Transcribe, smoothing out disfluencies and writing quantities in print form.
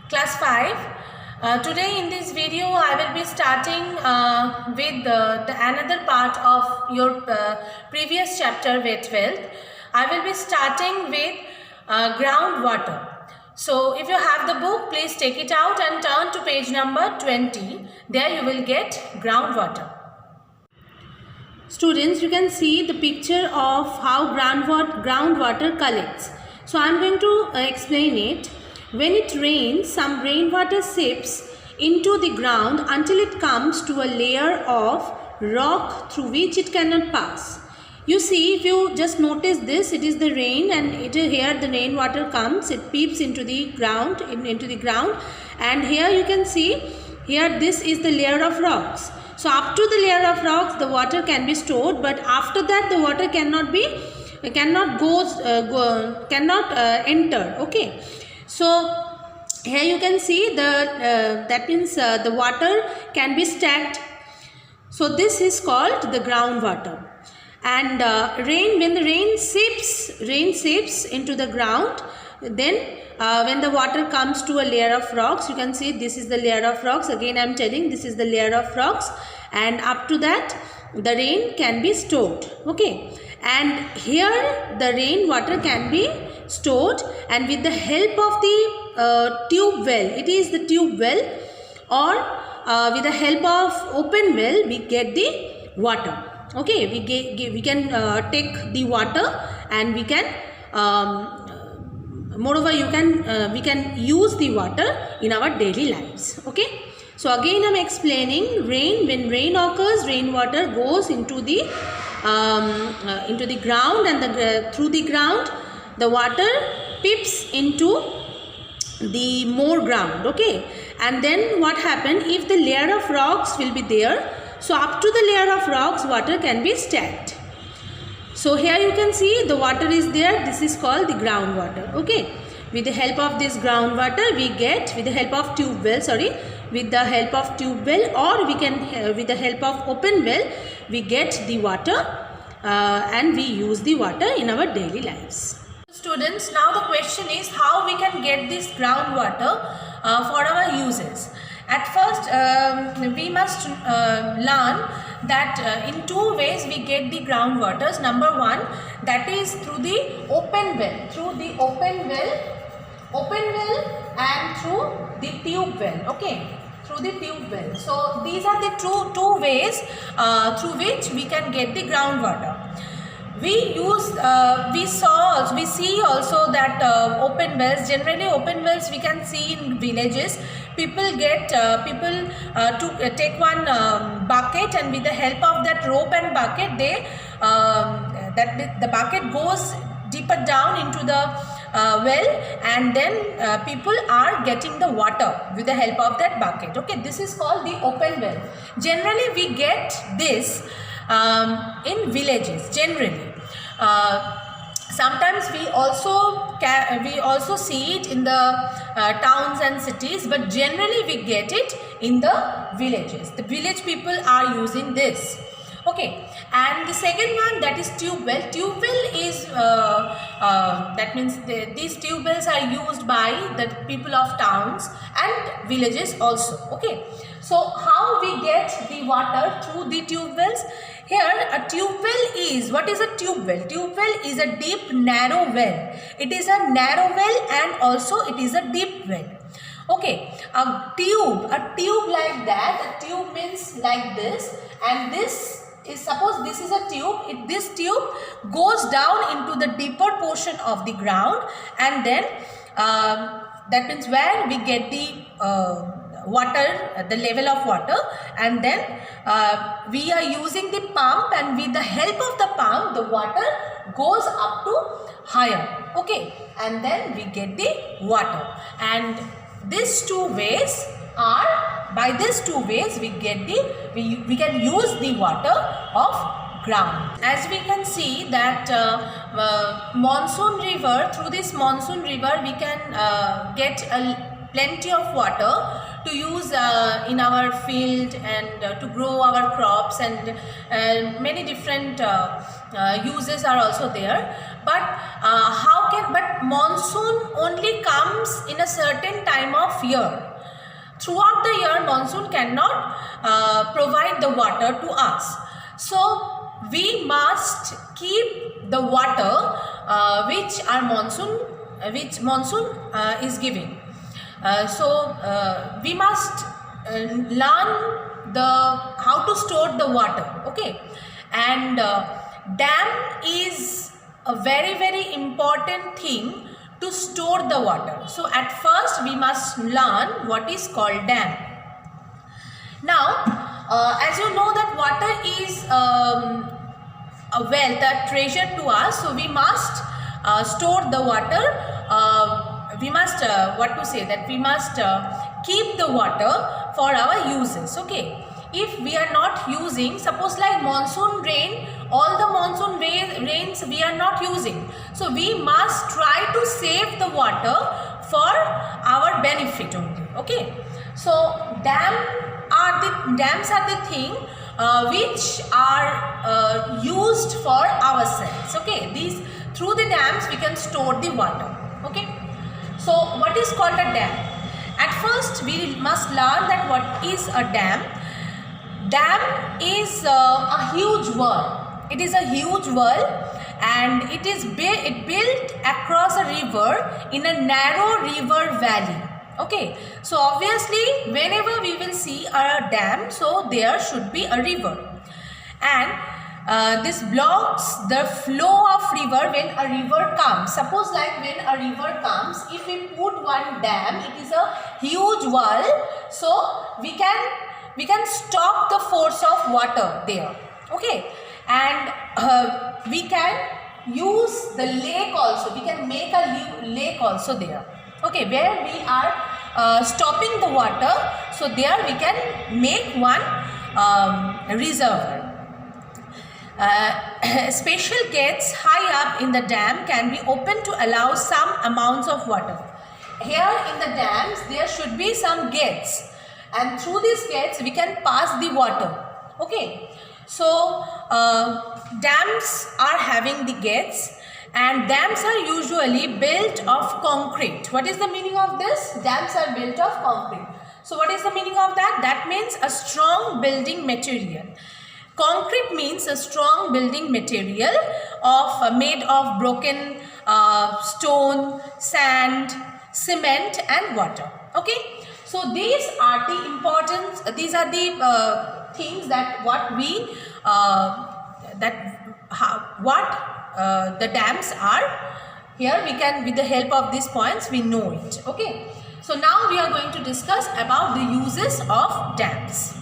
Class 5. Today in this video I will be starting with another part of your previous chapter Wet Wealth. I will be starting with groundwater. So if you have the book, please take it out and turn to page number 20. There you will get groundwater. Students, you can see the picture of how groundwater collects. So I am going to explain it. When it rains, some rainwater seeps into the ground until it comes to a layer of rock through which it cannot pass. You see, if you just notice this, it is the rain, and here the rainwater comes, it peeps into the ground, and here you can see, here this is the layer of rocks. So up to the layer of rocks, the water can be stored, but after that the water cannot enter. Okay. So here you can see that means the water can be stacked. So this is called the groundwater. And when the rain seeps into the ground, then when the water comes to a layer of rocks, you can see this is the layer of rocks. Again I am telling, this is the layer of rocks, and up to that the rain can be stored. Okay, and here the rainwater can be stored, and with the help of the tube well, it is the tube well, or with the help of open well, we get the water. Okay, we can take the water, and we can moreover we can use the water in our daily lives. Okay, so again I am explaining, when rain occurs, rainwater goes into the ground, and through the ground the water peeps into the more ground. Okay, and then what happens, if the layer of rocks will be there, so up to the layer of rocks water can be stacked. So here you can see the water is there, this is called the groundwater. Okay, with the help of this groundwater we get, with the help of tube well, or we can with the help of open well, we get the water and we use the water in our daily lives. Students, now the question is how we can get this groundwater for our uses. At first we must learn that in two ways we get the groundwaters. Number one, that is through the open well, and through the tube well. Okay, through the tube well. So these are the two ways through which we can get the groundwater. We see also that open wells, generally open wells we can see in villages. People take one bucket, and with the help of that rope and bucket, the bucket goes deeper down into the well, and then people are getting the water with the help of that bucket. Okay, this is called the open well. Generally we get this in villages. Generally, sometimes we also see it in the towns and cities, but generally we get it in the villages. The village people are using this. Okay, and the second one, that is tube well. Tube well is that means these tube wells are used by the people of towns and villages also. Okay, so how we get the water through the tube wells? Here a tube well is, what is a tube well? Tube well is a deep narrow well. It is a narrow well, and also it is a deep well. Okay, a tube like that, a tube means like this, and this is, suppose this is a tube, this tube goes down into the deeper portion of the ground, and then that means where we get the water, the level of water, and then we are using the pump, and with the help of the pump the water goes up to higher. Okay, and then we get the water, and these two ways are, by these two ways we get we can use the water of ground. As we can see that monsoon river, through this monsoon river we can get plenty of water to use in our field, and to grow our crops, and many different uses are also there. but but monsoon only comes in a certain time of year. Throughout the year, monsoon cannot provide the water to us. So we must keep the water which monsoon is giving. We must learn how to store the water. Okay, and dam is a very, very important thing to store the water. So at first we must learn what is called dam. Now as you know that water is a wealth, a treasure to us, so we must store the water. We must keep the water for our uses. Okay, if we are not using, suppose like monsoon rain, all the monsoon rains we are not using, so we must try to save the water for our benefit only. Okay, so dams are the thing which are used for ourselves. Okay, through the dams we can store the water. Okay, so what is called a dam? At first we must learn that what is a dam. Dam is a huge wall. It is a huge wall, and it is built across a river in a narrow river valley. Okay, so obviously whenever we will see a dam, so there should be a river, and this blocks the flow of river when a river comes. Suppose like when a river comes, if we put one dam, it is a huge wall, so we can stop the force of water there. Okay, and we can use the lake also. We can make a lake also there. Okay, where we are stopping the water, so there we can make one reservoir. Special gates high up in the dam can be opened to allow some amounts of water. Here in the dams there should be some gates, and through these gates we can pass the water. Okay, so dams are having the gates, and dams are usually built of concrete. What is the meaning of this? Dams are built of concrete. So what is the meaning of that? That means a strong building material. Concrete means a strong building material made of broken stone, sand, cement and water. Okay, so these are the things that the dams are. Here we can, with the help of these points, we know it. Okay, so now we are going to discuss about the uses of dams.